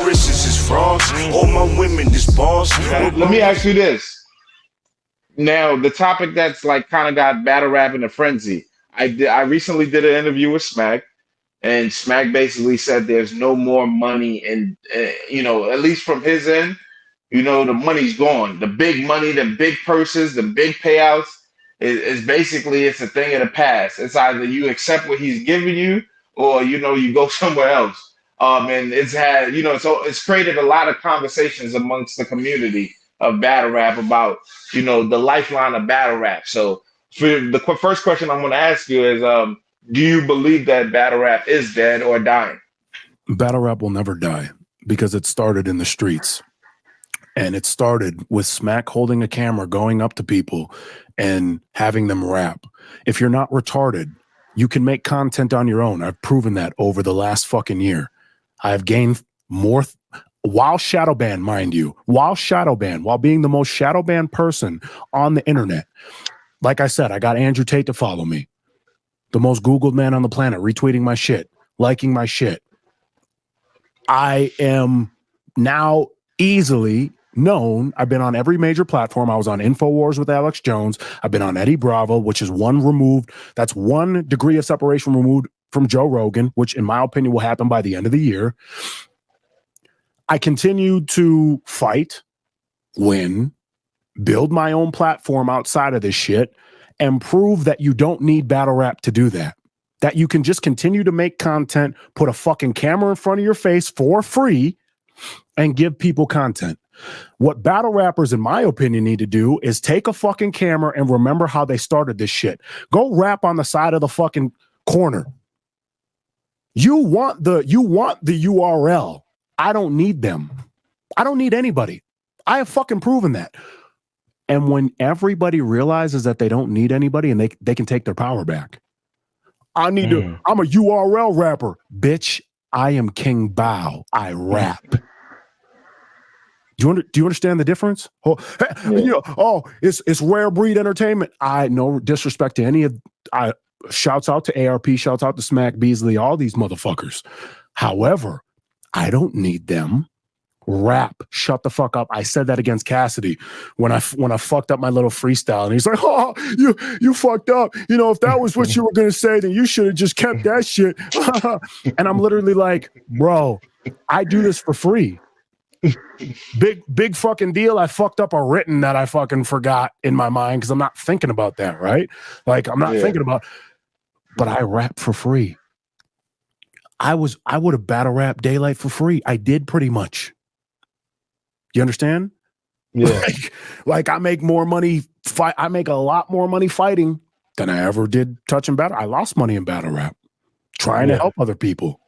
wrists is frost. All my women is boss. Let me ask you this. Now, the topic that's like kind of got battle rap in a frenzy. I recently did an interview with Smack, and Smack basically said there's no more money, and at least from his end, the money's gone. The big money, the big purses, the big payouts is basically it's a thing of the past. It's either you accept what he's giving you, or you go somewhere else. And it's had so it's created a lot of conversations amongst the community of battle rap about the lifeline of battle rap. So for the first question I'm going to ask you is, do you believe that battle rap is dead or dying? Battle rap will never die because it started in the streets. And it started with Smack holding a camera, going up to people and having them rap. If you're not retarded, you can make content on your own. I've proven that over the last fucking year. I've gained more while shadow banned, mind you, while being the most shadow banned person on the internet. Like I said, I got Andrew Tate to follow me. The most Googled man on the planet, retweeting my shit, liking my shit. I am now easily known. I've been on every major platform. I was on InfoWars with Alex Jones. I've been on Eddie Bravo, which is one removed. That's 1 degree of separation removed from Joe Rogan, which in my opinion will happen by the end of the year. I continue to fight, win, build my own platform outside of this shit, and prove that you don't need battle rap to do that. That you can just continue to make content, put a fucking camera in front of your face for free, and give people content. What battle rappers, in my opinion, need to do is take a fucking camera and remember how they started this shit. Go rap on the side of the fucking corner. You want the URL. I don't need them. I don't need anybody. I have fucking proven that. And when everybody realizes that they don't need anybody and they can take their power back. I'm a URL rapper. Bitch, I am King Bau. I rap. Do you understand the difference? It's rare breed entertainment. I no disrespect to any of shouts out to ARP, shouts out to Smack Beasley, all these motherfuckers. However, I don't need them. Rap, shut the fuck up. I said that against Cassidy when I fucked up my little freestyle, and he's like, "Oh, you fucked up. If that was what you were gonna say, then you should have just kept that shit." And I'm literally like, "Bro, I do this for free. Big fucking deal. I fucked up a written that I fucking forgot in my mind because I'm not thinking about that, right? Like I'm not thinking about. But I rap for free. I would have battle rap Daylyt for free. I did pretty much. You understand? Yeah. Like I make more money. I make a lot more money fighting than I ever did touching battle. I lost money in battle rap, trying to help other people.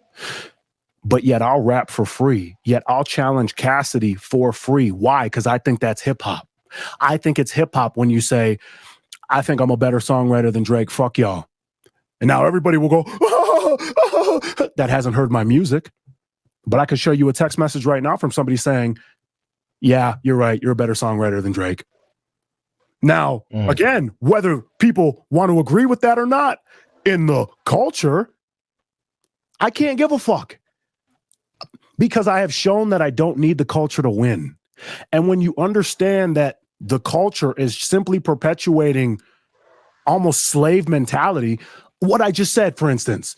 But yet I'll rap for free. Yet I'll challenge Cassidy for free. Why? Because I think that's hip hop. I think it's hip hop when you say, "I think I'm a better songwriter than Drake. Fuck y'all." And now everybody will go, that hasn't heard my music. But I could show you a text message right now from somebody saying, "Yeah, you're right. You're a better songwriter than Drake." Now, again, whether people want to agree with that or not, in the culture, I can't give a fuck. Because I have shown that I don't need the culture to win. And when you understand that the culture is simply perpetuating almost slave mentality, what I just said, for instance,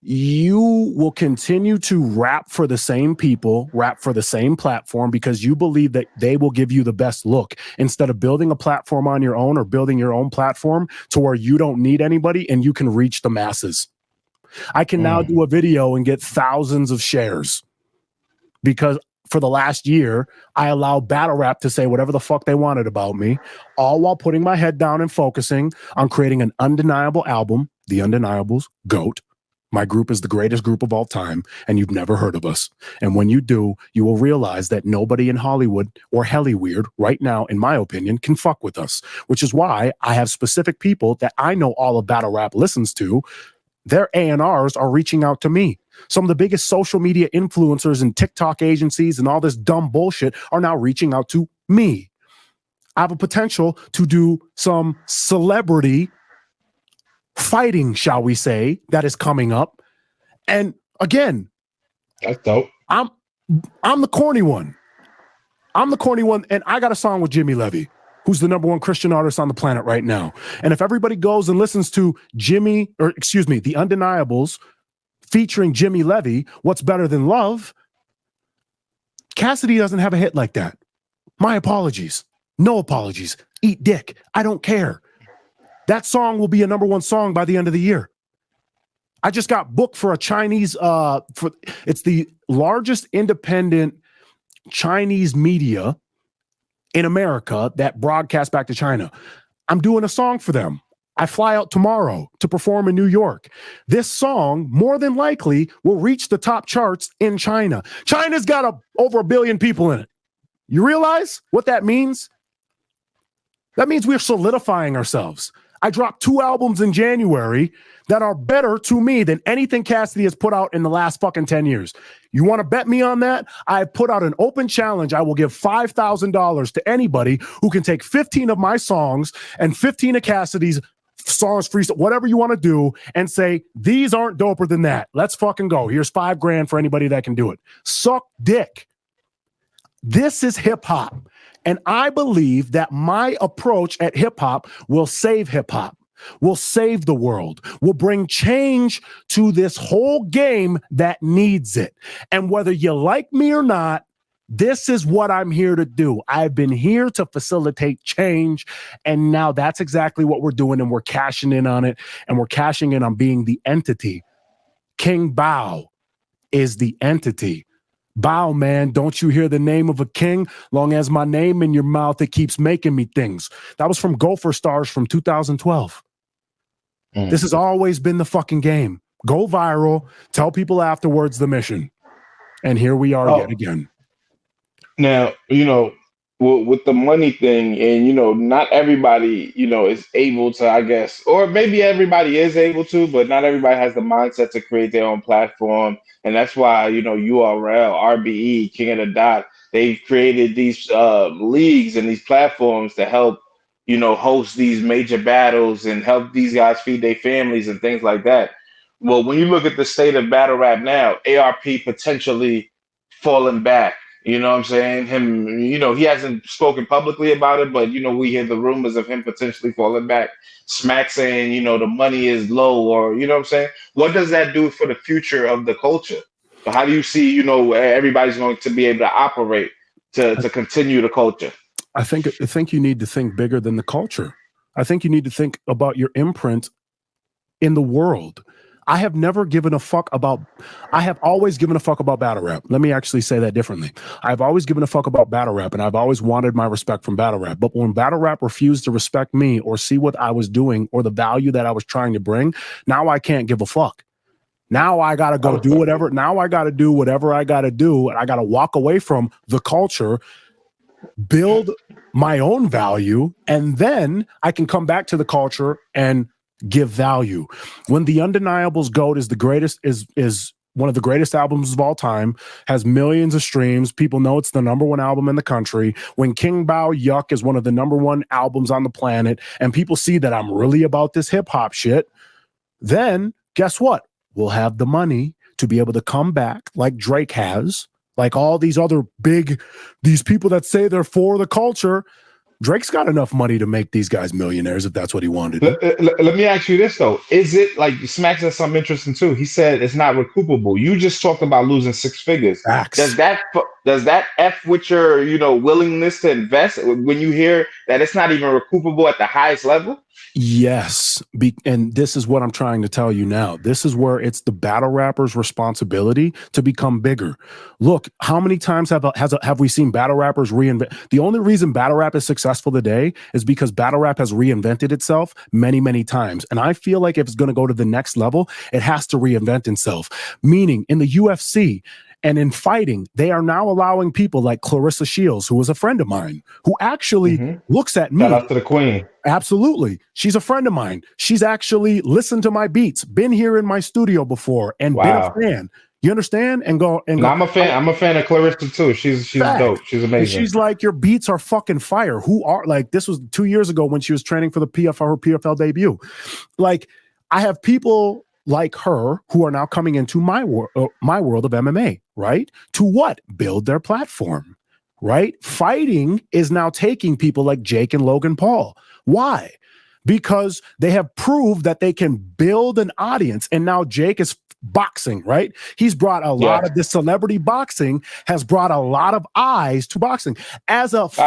you will continue to rap for the same people, rap for the same platform because you believe that they will give you the best look instead of building a platform on your own or building your own platform to where you don't need anybody and you can reach the masses. I can now do a video and get thousands of shares because for the last year, I allowed battle rap to say whatever the fuck they wanted about me, all while putting my head down and focusing on creating an undeniable album, The Undeniables, GOAT. My group is the greatest group of all time, and you've never heard of us. And when you do, you will realize that nobody in Hollywood or Hellyweird right now, in my opinion, can fuck with us, which is why I have specific people that I know all of battle rap listens to. Their A&Rs are reaching out to me. Some of the biggest social media influencers and TikTok agencies and all this dumb bullshit are now reaching out to me. I have a potential to do some celebrity fighting, shall we say, that is coming up. And again, that's dope. I'm the corny one. And I got a song with Jimmy Levy, who's the number one Christian artist on the planet right now. And if everybody goes and listens to The Undeniables featuring Jimmy Levy, What's Better Than Love, Cassidy doesn't have a hit like that. My apologies. No apologies. Eat dick. I don't care. That song will be a number one song by the end of the year. I just got booked for a Chinese, it's the largest independent Chinese media in America that broadcasts back to China. I'm doing a song for them. I fly out tomorrow to perform in New York. This song, more than likely, will reach the top charts in China. China's got over 1 billion people in it. You realize what that means? That means we're solidifying ourselves. I dropped 2 albums in January that are better to me than anything Cassidy has put out in the last fucking 10 years. You want to bet me on that? I put out an open challenge. I will give $5,000 to anybody who can take 15 of my songs and 15 of Cassidy's songs, freestyle, whatever you want to do, and say, these aren't doper than that. Let's fucking go. Here's $5,000 for anybody that can do it. Suck dick. This is hip hop. And I believe that my approach at hip hop will save hip hop, will save the world, will bring change to this whole game that needs it. And whether you like me or not, this is what I'm here to do. I've been here to facilitate change. And now that's exactly what we're doing. And we're cashing in on it. And we're cashing in on being the entity. King Bau is the entity. Bow, man, don't you hear the name of a king? Long as my name in your mouth, it keeps making me things. That was from Gopher Stars from 2012. This has always been the fucking game. Go viral, tell people afterwards the mission. And here we are yet again. Now, with the money thing, and not everybody, is able to, I guess, or maybe everybody is able to, but not everybody has the mindset to create their own platform. And that's why, URL, RBE, King of the Dot, they've created these leagues and these platforms to help, host these major battles and help these guys feed their families and things like that. Well, when you look at the state of battle rap now, ARP potentially falling back. You know what I'm saying? Him, he hasn't spoken publicly about it, but, we hear the rumors of him potentially falling back. Smack saying, the money is low, or, you know what I'm saying? What does that do for the future of the culture? So how do you see, everybody's going to be able to operate to continue the culture? I think you need to think bigger than the culture. I think you need to think about your imprint in the world. I have always given a fuck about battle rap. Let me actually say that differently. I've always given a fuck about battle rap, and I've always wanted my respect from battle rap. But when battle rap refused to respect me or see what I was doing or the value that I was trying to bring, now I can't give a fuck. Now I got to go do whatever. Now I got to do whatever I got to do. And I got to walk away from the culture, build my own value, and then I can come back to the culture and give value. When The Undeniables GOAT is the greatest, is one of the greatest albums of all time, has millions of streams. People know it's the number one album in the country. When King Bau Yuck is one of the number one albums on the planet, and people see that I'm really about this hip hop shit, then guess what? We'll have the money to be able to come back like Drake has, like all these other these people that say they're for the culture. Drake's got enough money to make these guys millionaires if that's what he wanted. Let me ask you this, though. Is it, like, Smack said something interesting, too. He said it's not recoupable. You just talked about losing 6 figures. Facts. Does that F with your, willingness to invest when you hear that it's not even recoupable at the highest level? Yes. And this is what I'm trying to tell you now. This is where it's the battle rapper's responsibility to become bigger. Look, how many times have we seen battle rappers reinvent? The only reason battle rap is successful today is because battle rap has reinvented itself many, many times. And I feel like if it's going to go to the next level, it has to reinvent itself. Meaning in the UFC, and in fighting, they are now allowing people like Clarissa Shields, who was a friend of mine, who actually looks at me. Shout out to the queen. Absolutely. She's a friend of mine. She's actually listened to my beats, been here in my studio before, and been a fan. You understand? And I'm a fan. I'm a fan of Clarissa too. She's dope. She's amazing. And she's like, your beats are fucking fire. This was 2 years ago when she was training for her PFL debut. Like, I have people like her who are now coming into my world of MMA, right? To what? Build their platform, right? Fighting is now taking people like Jake and Logan Paul. Why? Because they have proved that they can build an audience. And now Jake is boxing, right? He's brought a lot of this celebrity boxing, has brought a lot of eyes to boxing. I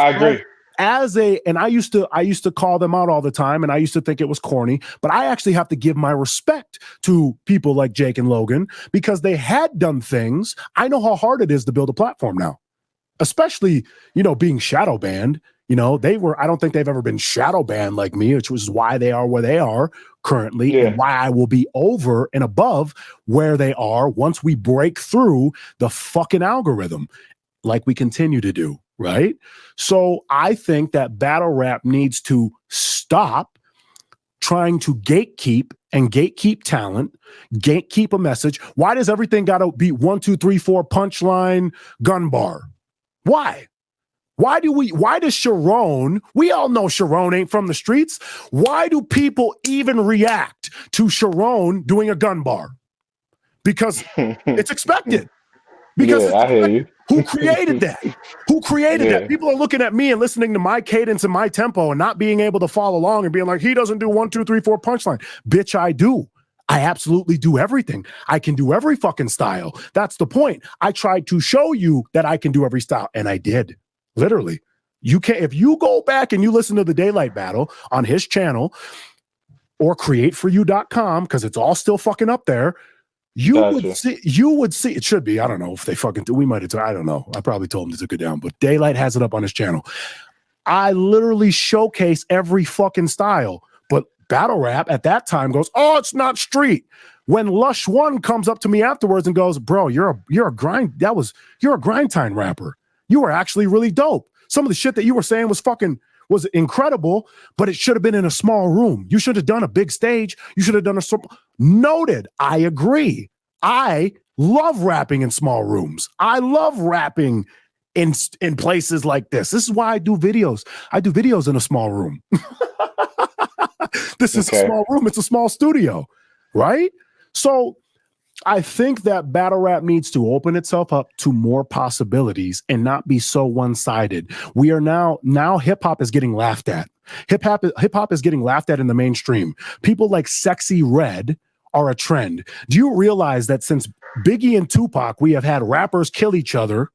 agree. And I used to call them out all the time, and I used to think it was corny, but I actually have to give my respect to people like Jake and Logan because they had done things. I know how hard it is to build a platform now, especially, being shadow banned. I don't think they've ever been shadow banned like me, which was why they are where they are currently and why I will be over and above where they are once we break through the fucking algorithm like we continue to do. Right. So I think that battle rap needs to stop trying to gatekeep talent, gatekeep a message. Why does everything got to be 1, 2, 3, 4 punchline gun bar? Why? Why does Sharon, we all know Sharon ain't from the streets. Why do people even react to Sharon doing a gun bar? Because it's expected. Because I hear you. Who created that? Who created that? People are looking at me and listening to my cadence and my tempo and not being able to follow along and being like, he doesn't do 1, 2, 3, 4 punchline. Bitch, I do. I absolutely do everything. I can do every fucking style. That's the point. I tried to show you that I can do every style, and I did. Literally. You can, if you go back and you listen to the Daylyt battle on his channel or createforyou.com, because it's all still fucking up there. You would see, it should be, I don't know if they fucking do, we might have, I don't know. I probably told him to take it down, but Daylyt has it up on his channel. I literally showcase every fucking style, but battle rap at that time goes, oh, it's not street. When Lush One comes up to me afterwards and goes, bro, you're a grind time rapper. You were actually really dope. Some of the shit that you were saying was incredible, but it should have been in a small room. You should have done a big stage. You should have done noted. I agree. I love rapping in small rooms. I love rapping in places like this. This is why I do videos. I do videos in a small room. This is a small room. It's a small studio, right? So I think that battle rap needs to open itself up to more possibilities and not be so one-sided. We are now hip hop is getting laughed at. Hip hop is getting laughed at in the mainstream. People like Sexy Red are a trend. Do you realize that since Biggie and Tupac, we have had rappers kill each other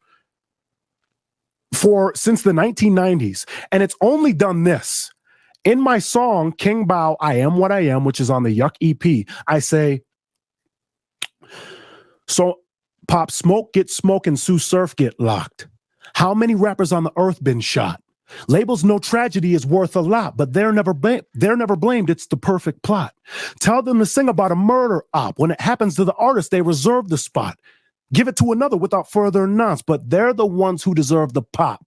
since the 1990s, and it's only done this. In my song King Bau, I Am What I Am, which is on the Yuck EP, I say, so Pop Smoke get smoke and Sue Surf get locked. How many rappers on the earth been shot? Labels No Tragedy is worth a lot, but they're never blamed. It's the perfect plot. Tell them to sing about a murder op. When it happens to the artist, they reserve the spot. Give it to another without further nonce, but they're the ones who deserve the pop.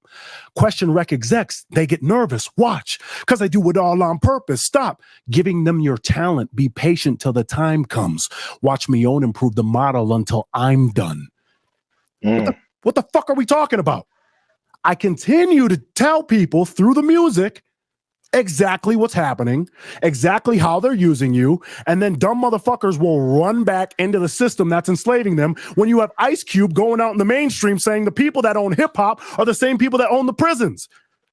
Question rec execs, they get nervous. Watch, because they do it all on purpose. Stop giving them your talent. Be patient till the time comes. Watch me own improve the model until I'm done. What the fuck are we talking about? I continue to tell people through the music exactly what's happening, exactly how they're using you, and then dumb motherfuckers will run back into the system that's enslaving them when you have Ice Cube going out in the mainstream saying the people that own hip-hop are the same people that own the prisons.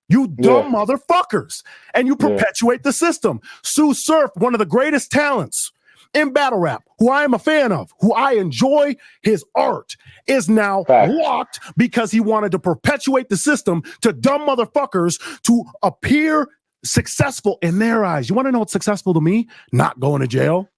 You dumb motherfuckers. And you perpetuate the system. Sue Surf, one of the greatest talents in battle rap, who I am a fan of, who I enjoy his art, is now locked because he wanted to perpetuate the system to dumb motherfuckers to appear successful in their eyes. You want to know what's successful to me? Not going to jail,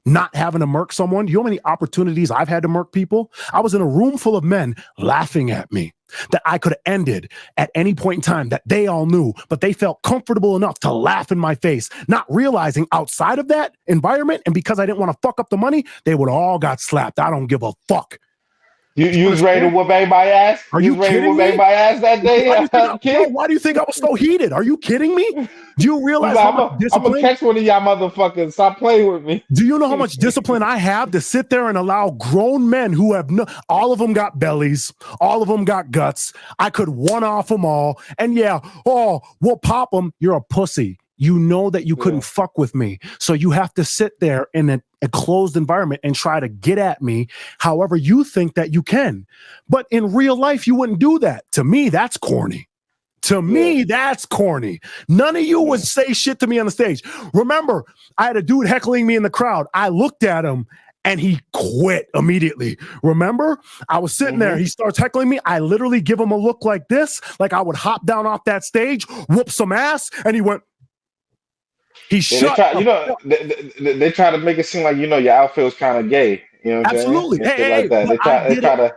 not having to murk someone. You know how many opportunities I've had to murk people? I was in a room full of men laughing at me that I could have ended at any point in time that they all knew, but they felt comfortable enough to laugh in my face, not realizing outside of that environment, and because I didn't want to fuck up the money, they would all got slapped. I don't give a fuck. You was ready to whoop everybody's ass? Are you ready to kidding whoop me? everybody's ass that day? Why do you think I was so heated? Are you kidding me? Do you realize how much discipline? I'm gonna catch one of y'all motherfuckers. Stop playing with me. Do you know how much discipline I have to sit there and allow grown men who have all of them got bellies, all of them got guts. I could one off them all, and we'll pop them. You're a pussy. You know that you couldn't fuck with me. So you have to sit there in a closed environment and try to get at me however you think that you can. But in real life, you wouldn't do that. To me, that's corny. To me, that's corny. None of you would say shit to me on the stage. Remember, I had a dude heckling me in the crowd. I looked at him and he quit immediately. Remember? I was sitting there. He starts heckling me. I literally give him a look like this, like I would hop down off that stage, whoop some ass, and he went. He shut. They try to make it seem like your outfit was kind of gay. You know what I'm saying? Absolutely. Hey, like that. They try to.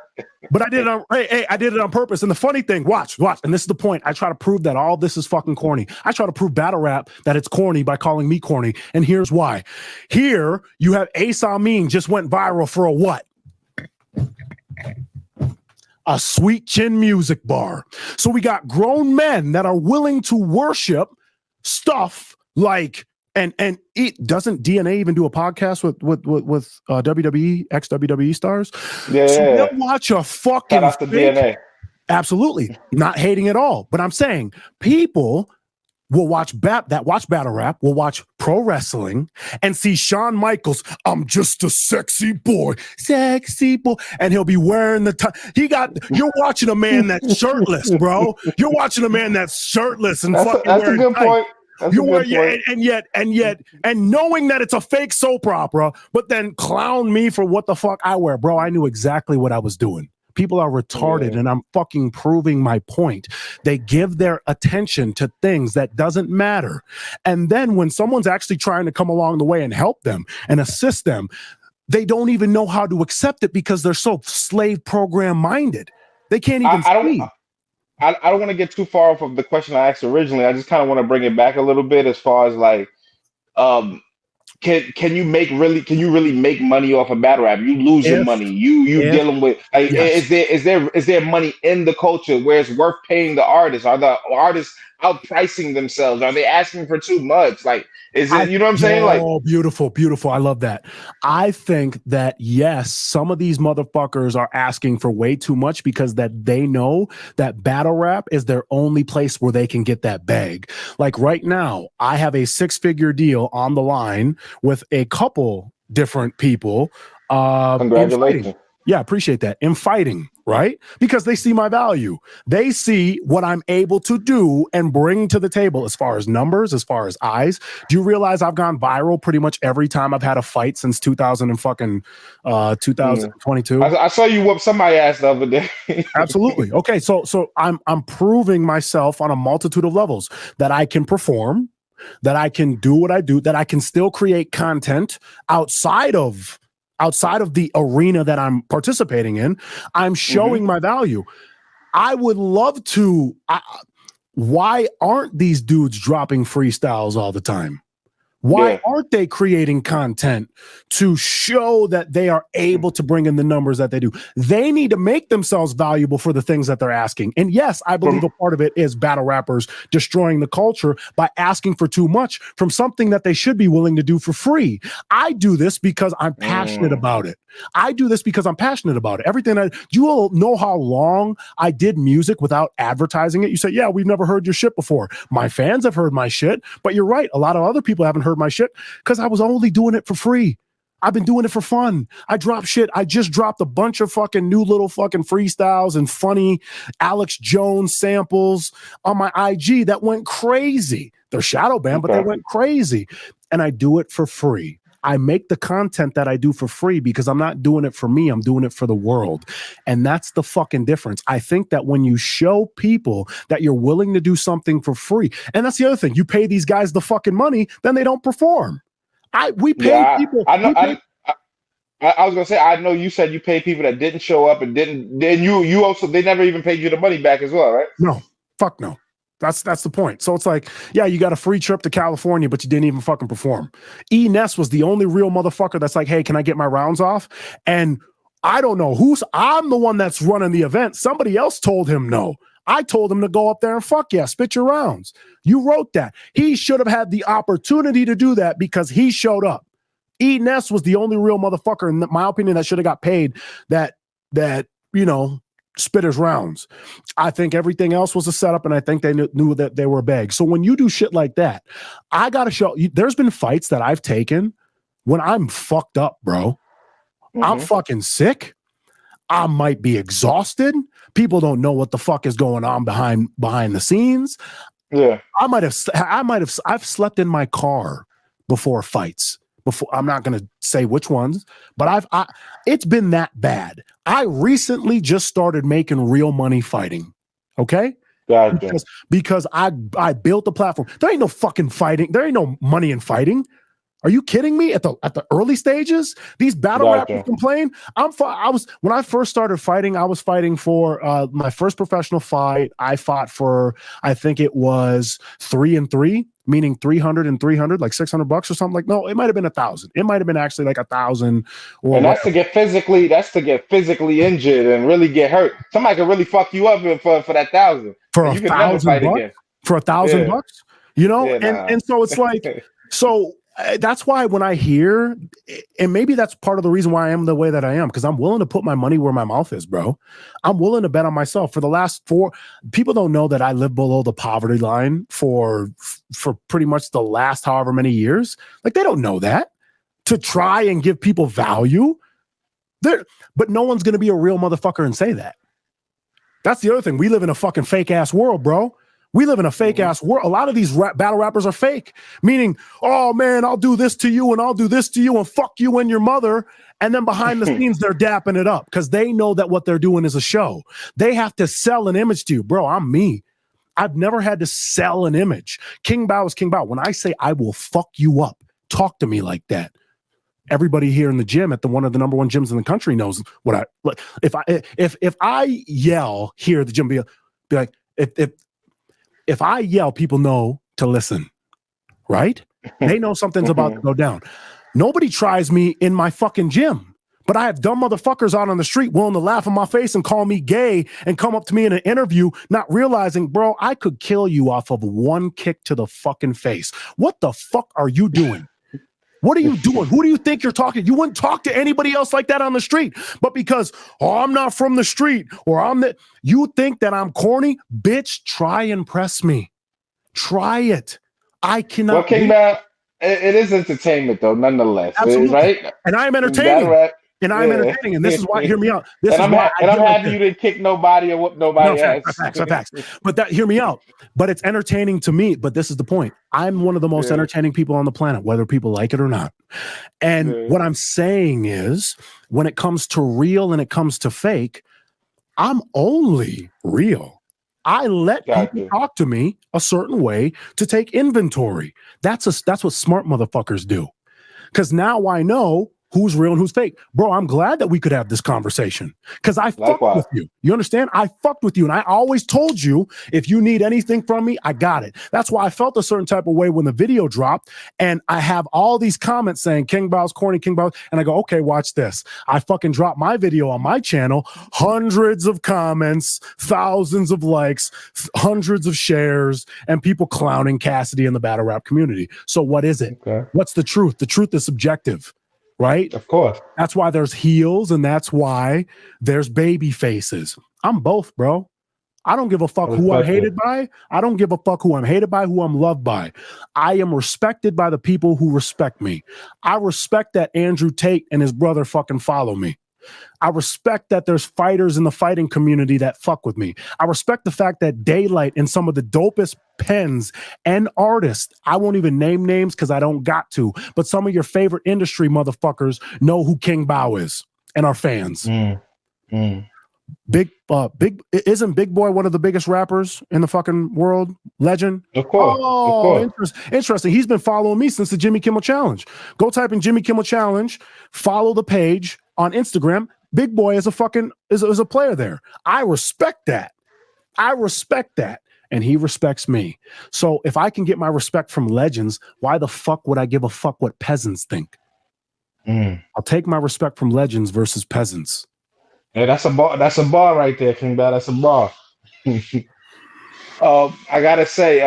But I did it I did it on purpose. And the funny thing, watch, and this is the point. I try to prove that all this is fucking corny. I try to prove battle rap that it's corny by calling me corny. And here's why. Here, you have Ace Amin just went viral for a what? A sweet chin music bar. So we got grown men that are willing to worship stuff like and it doesn't DNA even do a podcast with WWE ex-WWE stars. Yeah, so they'll watch a fucking shout out to DNA. Absolutely, not hating at all. But I'm saying people will watch battle rap, will watch pro wrestling, and see Shawn Michaels. I'm just a sexy boy, and he'll be wearing You're watching a man that's shirtless, bro. You're watching a man that's shirtless and that's a good point. And knowing that it's a fake soap opera, but then clown me for what the fuck I wear, bro. I knew exactly what I was doing. People are retarded, and I'm fucking proving my point. They give their attention to things that doesn't matter. And then when someone's actually trying to come along the way and help them and assist them, they don't even know how to accept it because they're so slave program minded. They can't even see. I don't want to get too far off of the question I asked originally. I just kind of want to bring it back a little bit as far as like, can you really make money off of battle rap? You lose your money. You dealing with like, is there money in the culture where it's worth paying the artists? Are the artists outpricing themselves? Are they asking for too much? Like, is it, you know what I'm saying? Like, oh, beautiful. I love that. I think that yes, some of these motherfuckers are asking for way too much because that they know that battle rap is their only place where they can get that bag. Like right now, I have a 6-figure deal on the line with a couple different people. Congratulations. Yeah, appreciate that. In fighting, right? Because they see my value. They see what I'm able to do and bring to the table as far as numbers, as far as eyes. Do you realize I've gone viral pretty much every time I've had a fight since 2022? I saw you whoop somebody's ass the other day. Absolutely. Okay, so I'm proving myself on a multitude of levels that I can perform, that I can do what I do, that I can still create content outside of the arena that I'm participating in. I'm showing my value. I would love to. Why aren't these dudes dropping freestyles all the time? Why aren't they creating content to show that they are able to bring in the numbers that they do? They need to make themselves valuable for the things that they're asking. And yes, I believe a part of it is battle rappers destroying the culture by asking for too much from something that they should be willing to do for free. I do this because I'm passionate about it. Everything you all know how long I did music without advertising it. You say, yeah, we've never heard your shit before. My fans have heard my shit, but you're right. A lot of other people haven't heard my shit because I was only doing it for free. I've been doing it for fun. I drop shit. I just dropped a bunch of fucking new little fucking freestyles and funny Alex Jones samples on my IG that went crazy. They're shadow banned, but they went crazy. And I do it for free. I make the content that I do for free because I'm not doing it for me. I'm doing it for the world. And that's the fucking difference. I think that when you show people that you're willing to do something for free, and that's the other thing, you pay these guys the fucking money, then they don't perform. We pay people. I know. I was gonna say, I know you said you paid people that didn't show up and didn't. Then you also, they never even paid you the money back as well, right? No, fuck no. That's the point. So it's like, yeah, you got a free trip to California, but you didn't even fucking perform. Ness was the only real motherfucker that's like, hey, can I get my rounds off? And I don't know I'm the one that's running the event. Somebody else told him no. I told him to go up there and fuck yeah, spit your rounds. You wrote that. He should have had the opportunity to do that because he showed up. Ness was the only real motherfucker, in my opinion, that should have got paid that, you know, Spitters rounds. I think everything else was a setup, and I think they knew that they were a bag. So when you do shit like that, I gotta show you. There's been fights that I've taken when I'm fucked up, bro. I'm fucking sick. I might be exhausted. People don't know what the fuck is going on behind the scenes. Yeah, I've slept in my car before fights. Before, I'm not going to say which ones, but it's been that bad. I recently just started making real money fighting. Okay. gotcha. Because I built the platform. There ain't no fucking fighting. There ain't no money in fighting. Are you kidding me? At the early stages, these battle rappers complain. When I first started fighting, I was fighting for my first professional fight. I fought for, I think it was 3 and 3, meaning 300 and 300, like $600 or something. Like, no, it might have been 1,000. It might have been actually like 1,000. And that's to get physically injured and really get hurt. Somebody could really fuck you up for that 1,000. For you could never fight $1,000 again. For $1,000, you know. Yeah, and so it's like so. That's why when I hear, and maybe that's part of the reason why I am the way that I am, because I'm willing to put my money where my mouth is, bro. I'm willing to bet on myself. For the last 4, people don't know that I live below the poverty line for pretty much the last however many years. Like, they don't know that. To try and give people value, but no one's gonna be a real motherfucker and say that. That's the other thing. We live in a fucking fake ass world, bro. We live in a fake ass world. A lot of these battle rappers are fake, meaning, oh man, I'll do this to you and I'll do this to you and fuck you and your mother. And then behind the scenes, they're dapping it up because they know that what they're doing is a show. They have to sell an image to you. Bro, I'm me. I've never had to sell an image. King Bau is King Bau. When I say I will fuck you up, talk to me like that. Everybody here in the gym at one of the number 1 gyms in the country knows what I like. If I yell here at the gym, be like, if I yell, people know to listen, right? They know something's about to go down. Nobody tries me in my fucking gym, but I have dumb motherfuckers out on the street willing to laugh in my face and call me gay and come up to me in an interview, not realizing, bro, I could kill you off of one kick to the fucking face. What the fuck are you doing? What are you doing? Who do you think you're talking to? You wouldn't talk to anybody else like that on the street. But because, I'm not from the street, or you think that I'm corny? Bitch, try and press me. Try it. I cannot. Well, King Bau, it is entertainment though, nonetheless. Absolutely. Right? And I am entertaining. And I'm entertaining, and this is why. Hear me out. I'm happy you didn't kick nobody or whoop nobody ass. Facts. But hear me out. But it's entertaining to me. But this is the point. I'm one of the most entertaining people on the planet, whether people like it or not. And what I'm saying is, when it comes to real and it comes to fake, I'm only real. I let people talk to me a certain way to take inventory. That's what smart motherfuckers do. Because now I know who's real and who's fake. Bro, I'm glad that we could have this conversation because I fucked with you. You understand? I fucked with you. And I always told you, if you need anything from me, I got it. That's why I felt a certain type of way when the video dropped. And I have all these comments saying, King Bau's corny, King Bau. And I go, okay, watch this. I fucking dropped my video on my channel, hundreds of comments, thousands of likes, hundreds of shares, and people clowning Cassidy in the battle rap community. So what is it? Okay. What's the truth? The truth is subjective. Right? Of course. That's why there's heels and that's why there's baby faces. I'm both, bro. I don't give a fuck who I'm hated by. I don't give a fuck who I'm hated by, who I'm loved by. I am respected by the people who respect me. I respect that Andrew Tate and his brother fucking follow me. I respect that there's fighters in the fighting community that fuck with me. I respect the fact that Daylyt and some of the dopest pens and artists, I won't even name names because I don't got to, but some of your favorite industry motherfuckers know who King Bau is and are fans. Big isn't Big Boy one of the biggest rappers in the fucking world? Legend? Of course. Oh, of course. Interesting. He's been following me since the Jimmy Kimmel Challenge. Go type in Jimmy Kimmel Challenge, follow the page on Instagram. Big Boy is a player there. I respect that. And he respects me. So if I can get my respect from legends, why the fuck would I give a fuck what peasants think? I'll take my respect from legends versus peasants. Yeah, that's a bar. That's a bar right there, King Bau. That's a bar. I gotta say,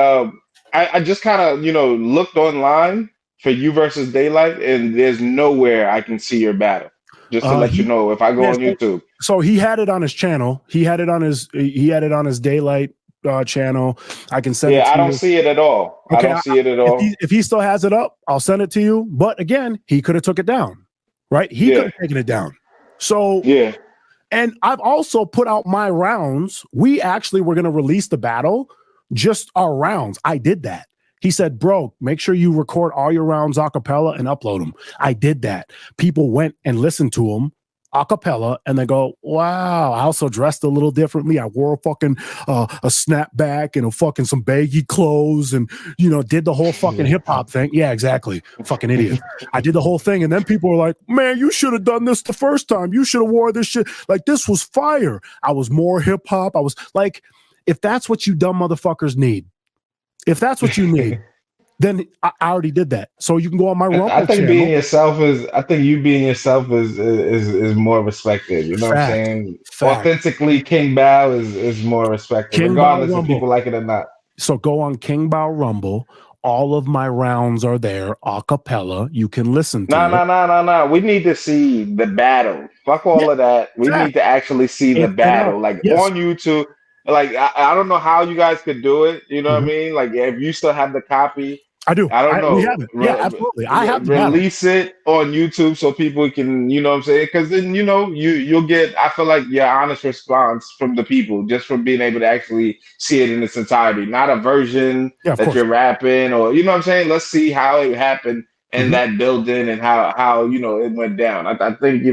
I just kind of looked online for you versus Daylyt, and there's nowhere I can see your battle. Just to let you know if I go on YouTube. So he had it on his channel. He had it on his Daylyt channel. I can send it to you. I don't see it at all. Okay, I don't see it at all. If he still has it up, I'll send it to you. But again, he could have took it down, right? He could have taken it down. So and I've also put out my rounds. We actually were going to release the battle, just our rounds. I did that. He said, bro, make sure you record all your rounds a cappella and upload them. I did that. People went and listened to them a cappella and they go, wow, I also dressed a little differently. I wore a fucking a snapback and some baggy clothes and, did the whole fucking hip hop thing. Yeah, exactly. Fucking idiot. I did the whole thing. And then people were like, man, you should have done this the first time. You should have wore this shit. Like, this was fire. I was more hip hop. I was like, if that's what you dumb motherfuckers need, then I already did that. So you can go on my Rumble I think channel. You being yourself is more respected. You know what I'm saying? Fact. Authentically, King Bau is more respected, regardless if people like it or not. So go on King Bau Rumble. All of my rounds are there, a cappella. You can listen to it. No. We need to see the battle. Fuck all of that. We need to actually see the battle, on YouTube. Like, I don't know how you guys could do it. You know what I mean? Like, if you still have the copy. I do. I don't know. We have it. Yeah, absolutely. I have to release it on YouTube so people can, you know what I'm saying? Because then, you'll get, I feel like, your honest response from the people just from being able to actually see it in its entirety. Not a version that you're rapping or, you know what I'm saying? Let's see how it happened in that building and how it went down. I think,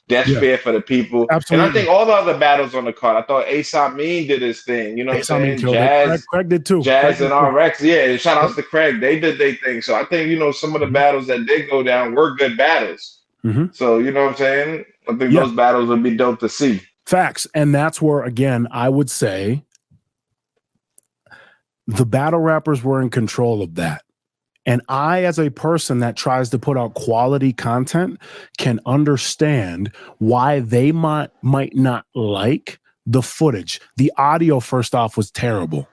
that's fair for the people. Absolutely. And I think all the other battles on the card, I thought Amean did his thing. You know what I'm saying? Jazz, Craig did too. Jazz and RX. Yeah, shout outs to Craig. They did their thing. So I think, some of the battles that did go down were good battles. So, you know what I'm saying? I think those battles would be dope to see. Facts. And that's where, again, I would say the battle rappers were in control of that. And I, as a person that tries to put out quality content, can understand why they might not like the footage. The audio, first off, was terrible.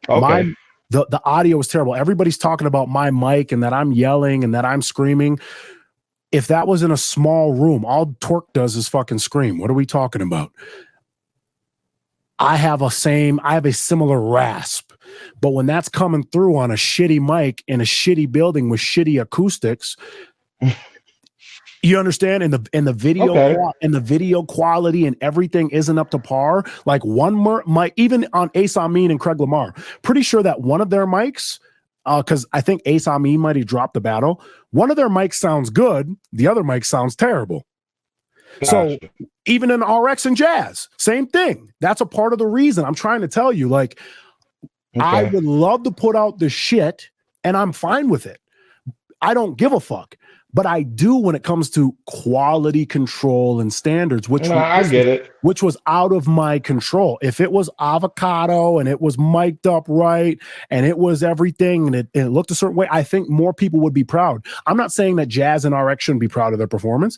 Okay. The audio was terrible. Everybody's talking about my mic and that I'm yelling and that I'm screaming. If that was in a small room, all Twerk does is fucking scream. What are we talking about? I have a similar rasp. But when that's coming through on a shitty mic in a shitty building with shitty acoustics, you understand? And the video quality and everything isn't up to par. Like one mic, even on Amean and Craig Lamar, pretty sure that one of their mics, because I think Amean might have dropped the battle. One of their mics sounds good. The other mic sounds terrible. Gotcha. So even in RX and Jazz, same thing. That's a part of the reason I'm trying to tell you, like, I would love to put out the shit and I'm fine with it. I don't give a fuck, but I do when it comes to quality control and standards, which was out of my control. If it was avocado and it was mic'd up right and it was everything and it looked a certain way, I think more people would be proud. I'm not saying that Jazz and RX shouldn't be proud of their performance.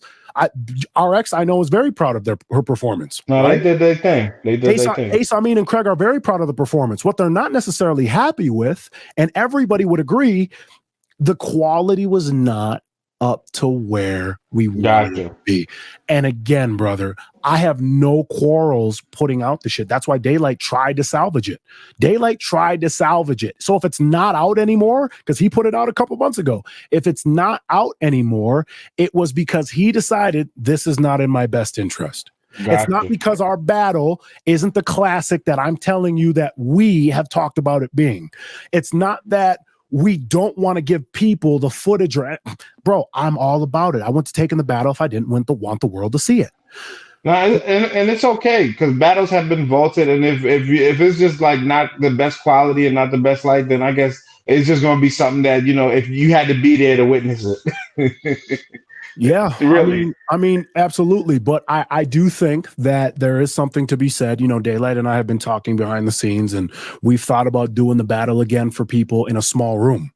RX, I know, is very proud of her performance. No, right? They did their thing. Amean and Craig are very proud of the performance. What they're not necessarily happy with, and everybody would agree, the quality was not up to where we wanted it to be. And again, brother, I have no quarrels putting out the shit. That's why Daylyt tried to salvage it. So if it's not out anymore, because he put it out a couple months ago, if it's not out anymore, it was because he decided this is not in my best interest. It's not because our battle isn't the classic that I'm telling you that we have talked about it being. It's not that we don't want to give people the footage. Bro, I'm all about it. I went to take in the battle if I didn't want the world to see it. No, and it's okay because battles have been vaulted, and if it's just like not the best quality and not the best light, then I guess it's just going to be something that if you had to be there to witness it. Yeah, really. I mean, absolutely. But I do think that there is something to be said. Daylyt and I have been talking behind the scenes, and we've thought about doing the battle again for people in a small room,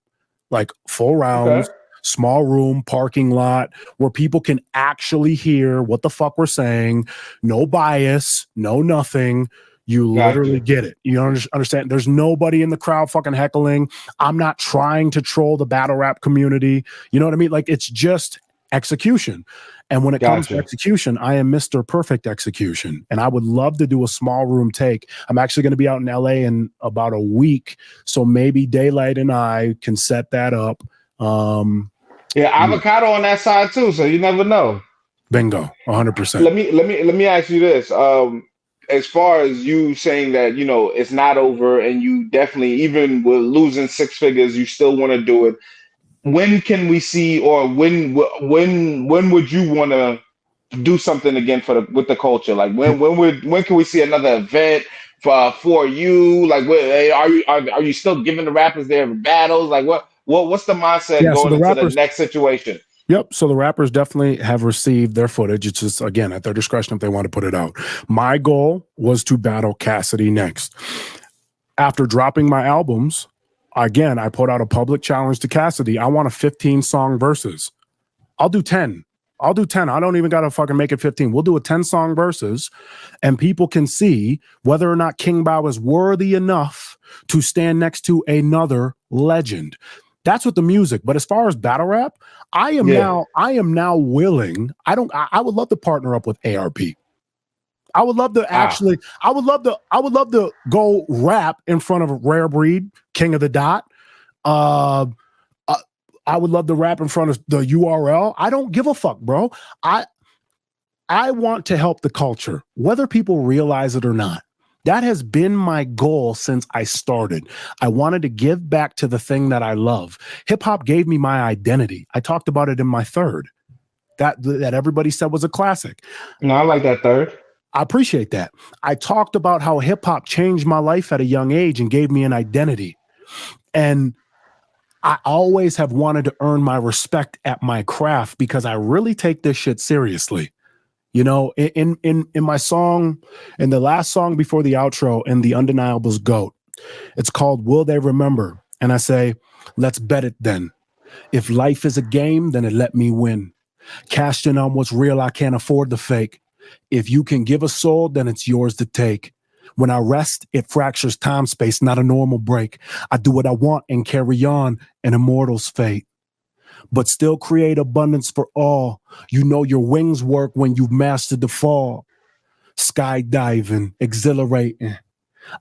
like full rounds. Okay. Small room, parking lot, where people can actually hear what the fuck we're saying. No bias, no nothing. You literally get it. You understand? There's nobody in the crowd fucking heckling. I'm not trying to troll the battle rap community. You know what I mean? Like, it's just execution. And when it comes to Gotcha. execution, I am Mr. Perfect Execution. And I would love to do a small room take. I'm actually going to be out in LA in about a week. So maybe Daylyt and I can set that up. Yeah, avocado on that side too, so you never know. Bingo, 100%. Let me ask you this. As far as you saying that, it's not over and you definitely, even with losing six figures, you still want to do it. When can we see, or when would you want to do something again with the culture? Like when can we see another event for you? Like are you still giving the rappers their battles? Like what's the mindset Yeah, so going the into the rappers, next situation? yep. So the rappers definitely have received their footage. It's just, again, at their discretion if they want to put it out. My goal was to battle Cassidy next. After dropping my albums, again, I put out a public challenge to Cassidy. I want a 15-song verses. I'll do 10. I'll do 10. I don't even got to fucking make it 15. We'll do a 10-song verses, and people can see whether or not King Bau is worthy enough to stand next to another legend. That's with the music. But as far as battle rap, I am now willing. I would love to partner up with ARP. I would love to I would love to go rap in front of Rare Breed, King of the Dot. I would love to rap in front of the URL. I don't give a fuck, bro. I want to help the culture, whether people realize it or not. That has been my goal since I started. I wanted to give back to the thing that I love. Hip hop gave me my identity. I talked about it in my third. That everybody said was a classic. No, I like that third. I appreciate that. I talked about how hip hop changed my life at a young age and gave me an identity. And I always have wanted to earn my respect at my craft because I really take this shit seriously. You know, in my song, in the last song before the outro, in The Undeniable's GOAT, it's called Will They Remember? And I say, let's bet it then. If life is a game, then it let me win. Cashed in on what's real, I can't afford the fake. If you can give a soul, then it's yours to take. When I rest, it fractures time space, not a normal break. I do what I want and carry on, an immortal's fate. But still create abundance for all. You know your wings work when you've mastered the fall. Skydiving, exhilarating.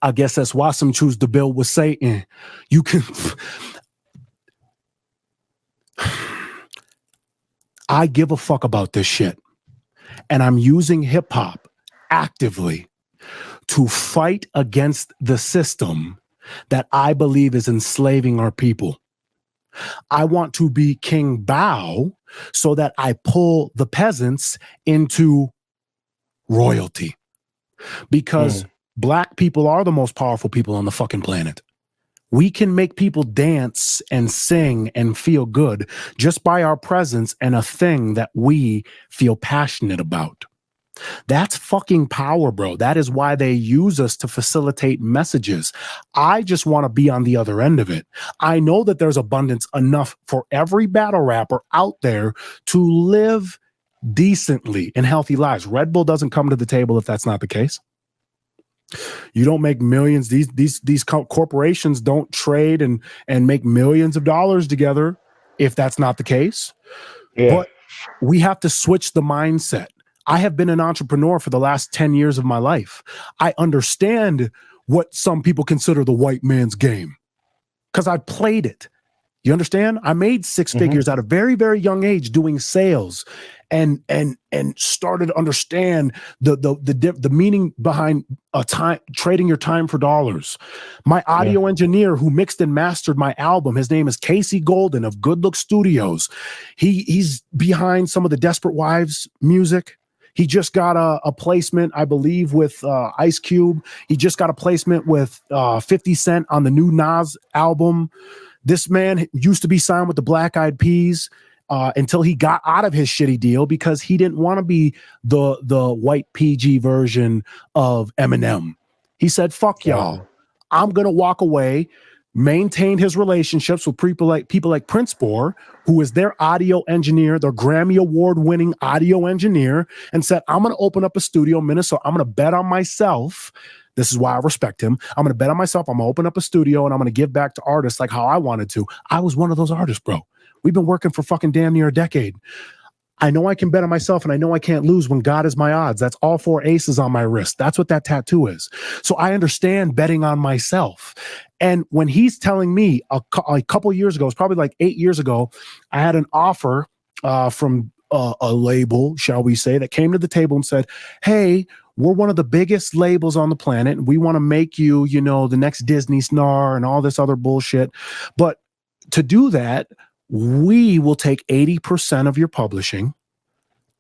I guess that's why some choose to build with Satan. You can... I give a fuck about this shit. And I'm using hip hop actively to fight against the system that I believe is enslaving our people. I want to be King Bau so that I pull the peasants into royalty. Because black people are the most powerful people on the fucking planet. We can make people dance and sing and feel good just by our presence and a thing that we feel passionate about. That's fucking power, bro. That is why they use us to facilitate messages. I just want to be on the other end of it. I know that there's abundance enough for every battle rapper out there to live decently and healthy lives. Red Bull doesn't come to the table if that's not the case. You don't make millions. These corporations don't trade and make millions of dollars together if that's not the case. Yeah. But we have to switch the mindset. I have been an entrepreneur for the last 10 years of my life. I understand what some people consider the white man's game because I played it. You understand? I made six figures at a very, very young age doing sales and started to understand the meaning behind trading your time for dollars. My audio engineer who mixed and mastered my album, his name is Casey Golden of Good Look Studios. He's behind some of the Desperate Wives music. He just got a placement, I believe, with Ice Cube. He just got a placement with 50 Cent on the new Nas album. This man used to be signed with the Black Eyed Peas until he got out of his shitty deal because he didn't want to be the white PG version of Eminem. He said, fuck y'all. I'm going to walk away, maintain his relationships with people like Prince Bohr, who is their audio engineer, their Grammy Award-winning audio engineer, and said, I'm going to open up a studio in Minnesota. I'm going to bet on myself. This is why I respect him. I'm going to bet on myself. I'm going to open up a studio and I'm going to give back to artists like how I wanted to. I was one of those artists, bro. We've been working for fucking damn near a decade. I know I can bet on myself, and I know I can't lose when God is my odds. That's all 4 aces on my wrist. That's what that tattoo is. So I understand betting on myself. And when he's telling me a couple years ago, it's probably like 8 years ago, I had an offer from a label, shall we say, that came to the table and said, hey, we're one of the biggest labels on the planet. And we want to make you, you know, the next Disney star and all this other bullshit. But to do that, we will take 80% of your publishing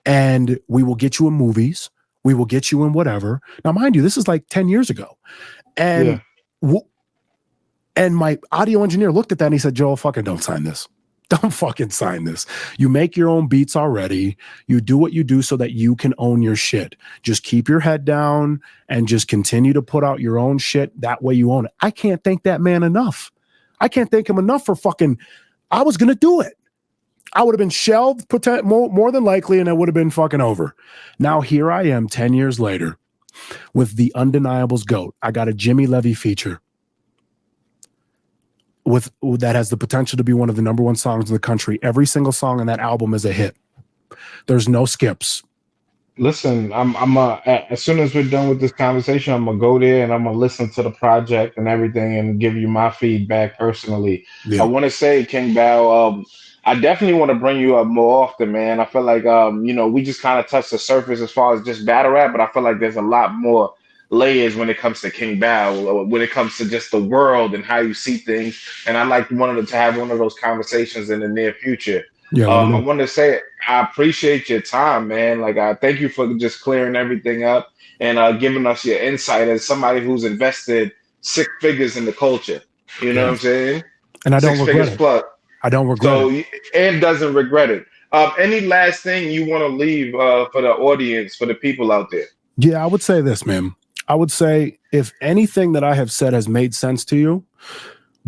and we will get you in movies. We will get you in whatever. Now, mind you, this is like 10 years ago. And, and my audio engineer looked at that and he said, Joel, fucking don't sign this. Don't fucking sign this. You make your own beats already. You do what you do so that you can own your shit. Just keep your head down and just continue to put out your own shit. That way you own it. I can't thank that man enough. I can't thank him enough for fucking, I was going to do it. I would have been shelved more than likely, and it would have been fucking over. Now here I am 10 years later with the Undeniables GOAT. I got a Jimmy Levy feature that has the potential to be one of the #1 songs in the country. Every single song on that album is a hit. There's no skips. Listen, as soon as we're done with this conversation, I'm gonna go there and I'm gonna listen to the project and everything and give you my feedback personally. Yeah. I want to say, King Bao, I definitely want to bring you up more often, man. I feel like you know, we just kind of touched the surface as far as just battle rap, but I feel like there's a lot more layers when it comes to King Bao, when it comes to just the world and how you see things. And I like wanted to have one of those conversations in the near future. Yeah, I wanted to say I appreciate your time, man. Like, I thank you for just clearing everything up and giving us your insight as somebody who's invested 6 figures in the culture. You know what I'm saying? And I don't 6 regret figures it. plus. I don't regret it. And doesn't regret it. Any last thing you want to leave for the audience, for the people out there? Yeah, I would say this, man. I would say if anything that I have said has made sense to you,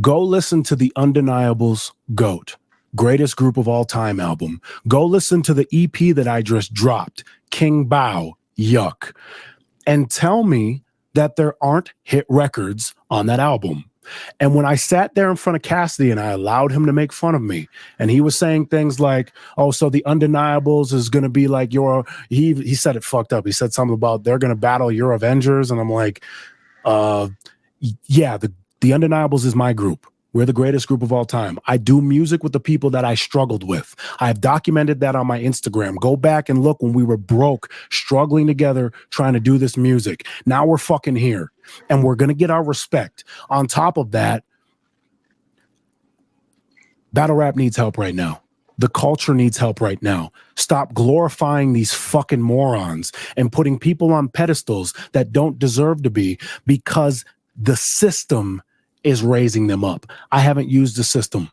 go listen to the Undeniables GOAT, Greatest Group of All Time album. Go listen to the EP that I just dropped, King Bao, Yuck, and tell me that there aren't hit records on that album. And when I sat there in front of Cassidy and I allowed him to make fun of me, and he was saying things like, oh, so the Undeniables is going to be like he said it fucked up. He said something about they're going to battle your Avengers. And I'm like, yeah, the Undeniables is my group. We're the greatest group of all time. I do music with the people that I struggled with. I've documented that on my Instagram. Go back and look when we were broke, struggling together, trying to do this music. Now we're fucking here and we're going to get our respect. On top of that, battle rap needs help right now. The culture needs help right now. Stop glorifying these fucking morons and putting people on pedestals that don't deserve to be because the system is raising them up. I haven't used the system.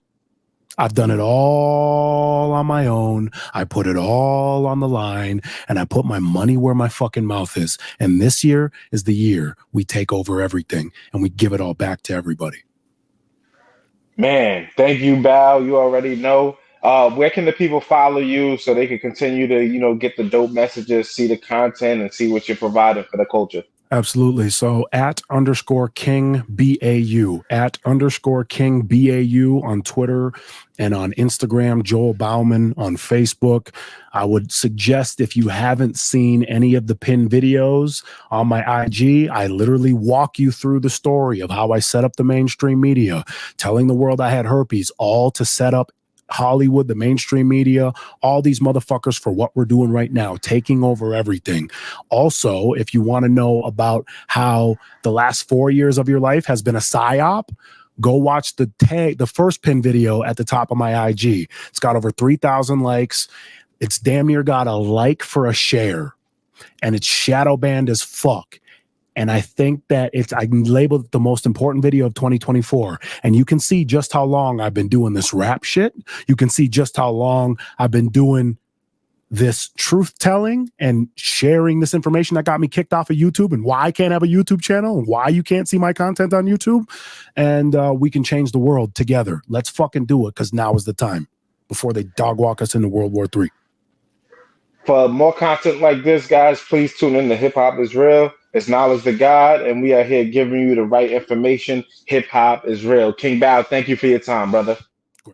I've done it all on my own. I put it all on the line and I put my money where my fucking mouth is. And this year is the year we take over everything and we give it all back to everybody. Man, thank you, Bao. You already know. Where can the people follow you so they can continue to, you know, get the dope messages, see the content, and see what you're providing for the culture? Absolutely. So @_King BAU, @_King BAU on Twitter and on Instagram, Joel Bauman on Facebook. I would suggest if you haven't seen any of the pin videos on my IG, I literally walk you through the story of how I set up the mainstream media, telling the world I had herpes, all to set up Hollywood, the mainstream media, all these motherfuckers for what we're doing right now, taking over everything. Also, if you want to know about how the last 4 years of your life has been a psyop, go watch the first pin video at the top of my IG. It's got over 3,000 likes. It's damn near got a like for a share, and it's shadow banned as fuck. And I think that I labeled it the most important video of 2024. And you can see just how long I've been doing this rap shit. You can see just how long I've been doing this truth telling and sharing this information that got me kicked off of YouTube and why I can't have a YouTube channel and why you can't see my content on YouTube. And we can change the world together. Let's fucking do it, because now is the time before they dog walk us into World War III. For more content like this, guys, please tune in to Hip Hop is Real. It's knowledge to God, and we are here giving you the right information. Hip hop is real. King Bao, thank you for your time, brother.